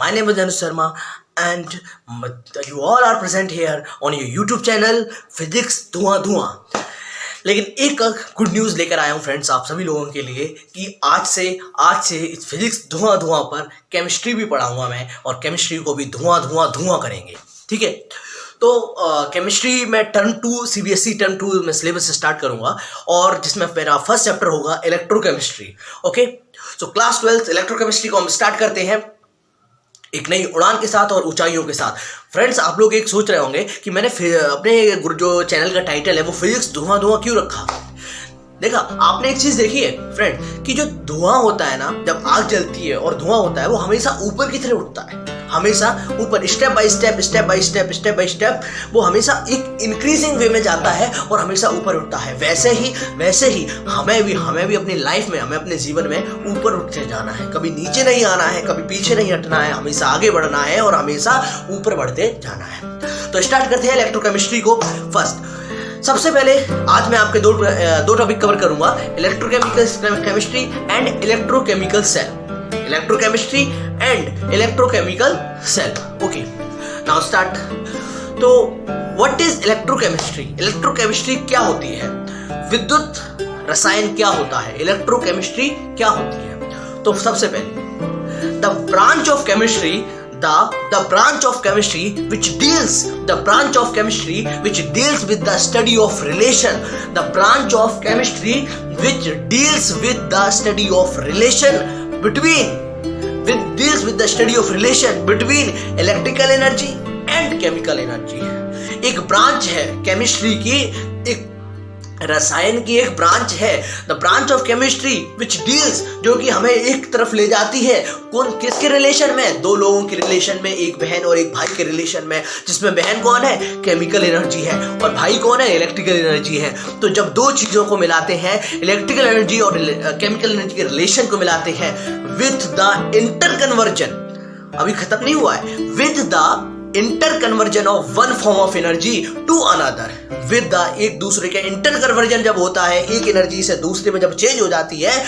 My name is Anu Sharma, and you all are present here on your YouTube channel physics धुआं धुआं। लेकिन एक good news लेकर आया हूँ फ्रेंड्स आप सभी लोगों के लिए कि आज से इस फिजिक्स धुआं धुआं पर केमिस्ट्री भी पढ़ाऊँगा मैं, और केमिस्ट्री को भी धुआं धुआं धुआं करेंगे। ठीक है, तो केमिस्ट्री में टर्म 2 CBSE टर्म 2 में सिलेबस स्टार्ट करूँगा, और जिसमें मेरा फर्स्ट चैप्टर होगा electrochemistry. Okay, so class 12 electrochemistry को हम स्टार्ट करते हैं एक नई उड़ान के साथ और ऊंचाइयों के साथ। फ्रेंड्स, आप लोग एक सोच रहे होंगे कि मैंने अपने जो चैनल का टाइटल है वो फिजिक्स धुआं धुआं क्यों रखा। देखा, आपने एक चीज देखी है फ्रेंड कि जो धुआं होता है ना, जब आग जलती है और धुआं होता है वो हमेशा ऊपर की तरफ उठता है, हमेशा ऊपर, स्टेप बाय स्टेप वो हमेशा एक इंक्रीजिंग वे में जाता है और हमेशा ऊपर उठता है। वैसे ही हमें भी अपनी लाइफ में, हमें अपने जीवन में ऊपर उठते जाना है, कभी नीचे नहीं आना है, कभी पीछे नहीं हटना है, हमेशा आगे बढ़ना है और हमेशा ऊपर बढ़ते जाना है। तो स्टार्ट करते हैं इलेक्ट्रोकेमिस्ट्री को। फर्स्ट, सबसे पहले आज मैं आपके दो टॉपिक कवर करूंगा, electrochemical chemistry and electrochemical cell. Electrochemistry and electrochemical cell. Okay, now start. तो व्हाट इज इलेक्ट्रोकेमिस्ट्री? इलेक्ट्रोकेमिस्ट्री क्या होती है? विद्युत रसायन क्या होता है? इलेक्ट्रोकेमिस्ट्री क्या होती है? तो सबसे पहले the branch of chemistry which deals with the study of relation, the branch of chemistry which deals with the study of relation between electrical energy and chemical energy। एक ब्रांच है केमिस्ट्री की, एक रसायन की एक ब्रांच है, the branch of chemistry which deals, जो कि हमें एक तरफ ले जाती है। कौन किसके रिलेशन में? दो लोगों के रिलेशन में, एक बहन और एक भाई के रिलेशन में, जिसमें बहन कौन है? केमिकल एनर्जी है, और भाई कौन है? इलेक्ट्रिकल एनर्जी है। तो जब दो चीजों को मिलाते हैं, इलेक्ट्रिकल एनर्जी और केमिकल एनर्जी के रिलेशन को मिलाते हैं विथ द इंटरकन्वर्जन, अभी खत्म नहीं हुआ है, with the interconversion of one form of energy to another, with the, एक दूसरे के इंटरकन्वर्जन जब होता है, एक एनर्जी से दूसरे में जब चेंज हो जाती है,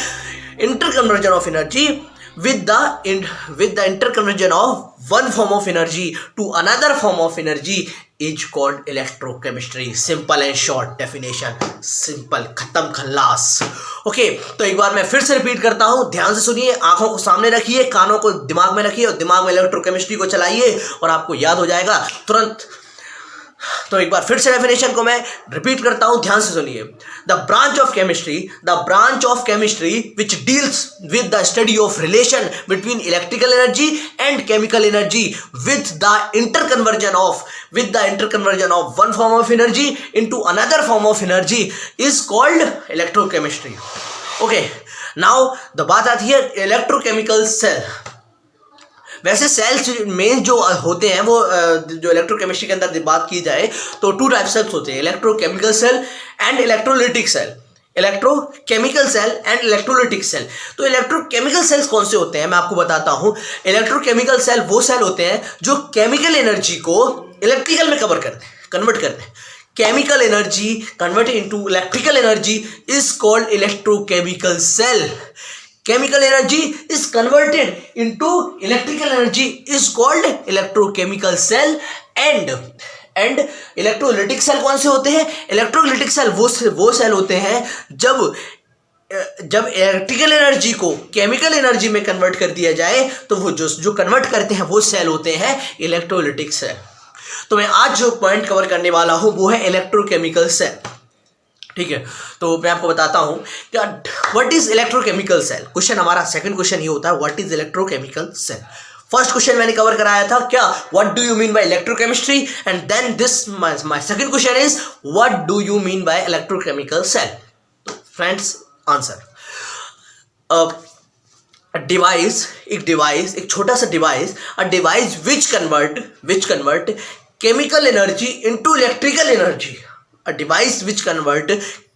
interconversion of energy with the interconversion of one form of energy to another form of energy is called electrochemistry। simple and short definition, simple, खत्म खल्लास। ओके, तो एक बार मैं फिर से रिपीट करता हूं, ध्यान से सुनिए, आंखों को सामने रखिए, कानों को दिमाग में रखिए और दिमाग में इलेक्ट्रोकेमिस्ट्री को चलाइए और आपको याद हो जाएगा तुरंत। तो एक बार फिर से डेफिनेशन को मैं रिपीट करता हूं, ध्यान से सुनिए। The branch of chemistry which deals with the study of relation between electrical energy and chemical energy with the interconversion of one form of energy into another form of energy is called electrochemistry. Okay, now the बात आती है electrochemical cell. वैसे sales में जो होते हैं वो जो इलेक्ट्रोकेमिस्ट्री के अंदर बात की जाए तो टू टाइप सेल्स होते हैं, electrochemical cell and electrolytic cell. Electrochemical cell and electrolytic cell. तो इलेक्ट्रोकेमिकल सेल्स कौन से होते हैं मैं आपको बताता हूं। इलेक्ट्रोकेमिकल सेल वो सेल होते हैं जो केमिकल एनर्जी को इलेक्ट्रिकल में कन्वर्ट करते हैं। Chemical energy converted into electrical energy is called electrochemical cell. Chemical energy is converted into electrical energy is called electrochemical cell and electrolytic cell कौन से होते हैं? electrolytic cell वो सेल होते हैं जब इलेक्ट्रिकल एनर्जी को केमिकल एनर्जी में कन्वर्ट कर दिया जाए, तो वो जो कन्वर्ट करते हैं वो सेल होते हैं इलेक्ट्रोलिटिक सेल। तो मैं आज जो पॉइंट कवर करने वाला हूं वो है इलेक्ट्रोकेमिकल सेल। ठीक है, तो मैं आपको बताता हूं क्या what is electrochemical cell. Question हमारा सेकंड क्वेश्चन ये होता है, what is electrochemical cell. First question मैंने कवर कराया था क्या, what do you mean by electrochemistry, and then this my second question is what do you mean by electrochemical cell. तो friends, answer, एक छोटा सा device, a device which convert chemical energy into electrical energy. A device which convert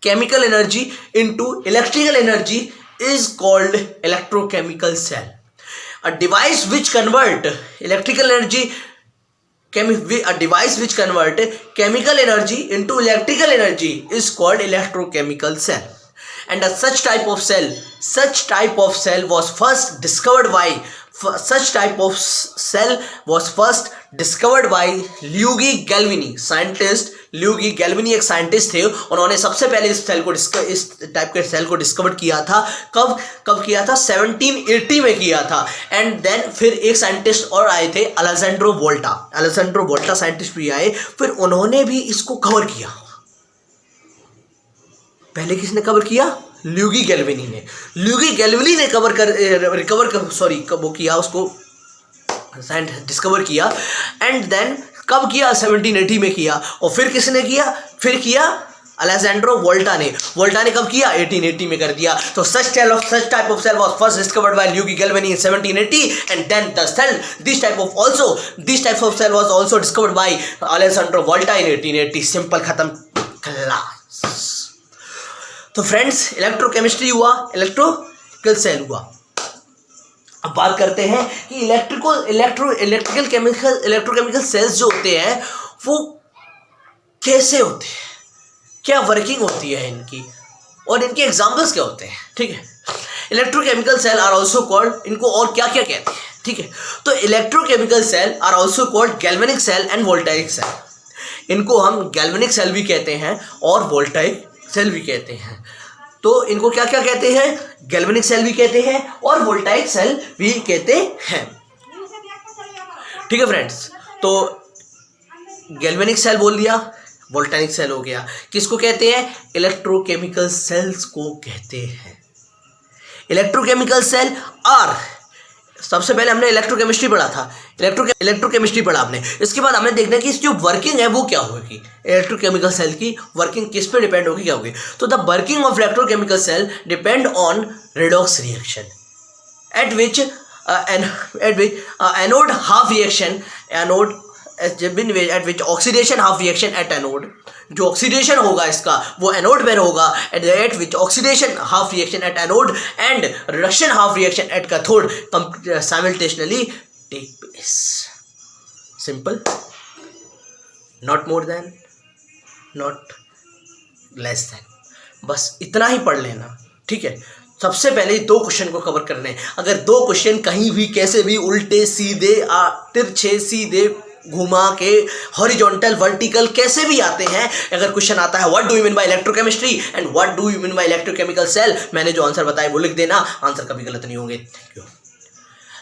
chemical energy into electrical energy is called electrochemical cell। A device which convert chemical energy into electrical energy is called electrochemical cell। And such type of cell was first discovered by such type of cell was first discovered by Luigi Galvani. Scientist Luigi Galvani एक scientist थे, उन्होंने सबसे पहले इस type के cell को discover किया था. कब किया था? 1780 में किया था. एंड देन फिर एक साइंटिस्ट और आए थे, अलेक्जेंड्रो वोल्टा साइंटिस्ट भी आए, फिर उन्होंने भी इसको कवर किया. पहले किसने कवर किया? ल्यूगी गैल्वेनी ने डिस्कवर किया. एंड देन कब किया? 1780 में किया. और फिर किसने किया? फिर किया अलेक्जेंड्रो वोल्टा ने कब किया? 1880 में कर दिया. तो such type of cell was first discovered by Luigi Galvani in 1780, and then this type of cell was also discovered by Alessandro Volta in 1880. Simple, खत्म, क्लास. तो फ्रेंड्स, इलेक्ट्रोकेमिस्ट्री हुआ, इलेक्ट्रिकल सेल हुआ. अब बात करते हैं कि इलेक्ट्रोकेमिकल सेल्स जो होते हैं वो कैसे होते हैं, क्या वर्किंग होती है इनकी, और इनके एग्जाम्पल्स क्या होते हैं. ठीक है. Electrochemical cell are also called, इनको और क्या क्या कहते हैं. ठीक है. तो electrochemical cell are also called galvanic cell and voltaic cell. इनको हम गैल्वेनिक सेल भी कहते हैं और वोल्टाइक सेल भी कहते हैं. तो इनको क्या क्या कहते हैं? गैल्वेनिक सेल भी कहते हैं और वोल्टाइक सेल भी कहते हैं. ठीक है फ्रेंड्स. तो गैल्वेनिक सेल बोल दिया, वोल्टाइक सेल हो गया. किसको कहते हैं? इलेक्ट्रोकेमिकल सेल्स को कहते हैं. इलेक्ट्रोकेमिकल सेल आर, सबसे पहले हमने इलेक्ट्रोकेमिस्ट्री पढ़ा था, इलेक्ट्रोकेमिस्ट्री पढ़ा हमने. इसके बाद हमने देखना कि इसकी जो वर्किंग है वो क्या होगी. इलेक्ट्रोकेमिकल सेल की वर्किंग किस पे डिपेंड होगी, क्या होगी. तो the working of electrochemical cell depend on redox reaction at which anode half reaction at which oxidation half reaction at anode. जो ऑक्सीडेशन होगा इसका वो एनोड पर होगा, at which oxidation half reaction at anode and reduction half reaction at cathode simultaneously take place. Simple, not more than, not less than. बस इतना ही पढ़ लेना. ठीक है. सबसे पहले 2 क्वेश्चन को कवर करने हैं. अगर 2 क्वेश्चन कहीं भी कैसे भी उल्टे सीधे तिरछे सीधे घुमा के हॉरिजॉन्टल वर्टिकल कैसे भी आते हैं, अगर क्वेश्चन आता है what do you mean by electrochemistry and what do you mean by electrochemical cell, मैंने जो आंसर बताया वो लिख देना, आंसर कभी गलत नहीं होंगे. Thank you.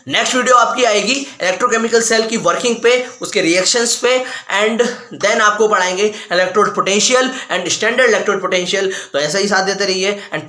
नेक्स्ट वीडियो आपकी आएगी इलेक्ट्रोकेमिकल सेल की वर्किंग पे, उसके रिएक्शंस पे, एंड देन आपको पढ़ाएंगे electrode potential and standard electrode potential. तो ऐसा ही साथ देते रहिए एंड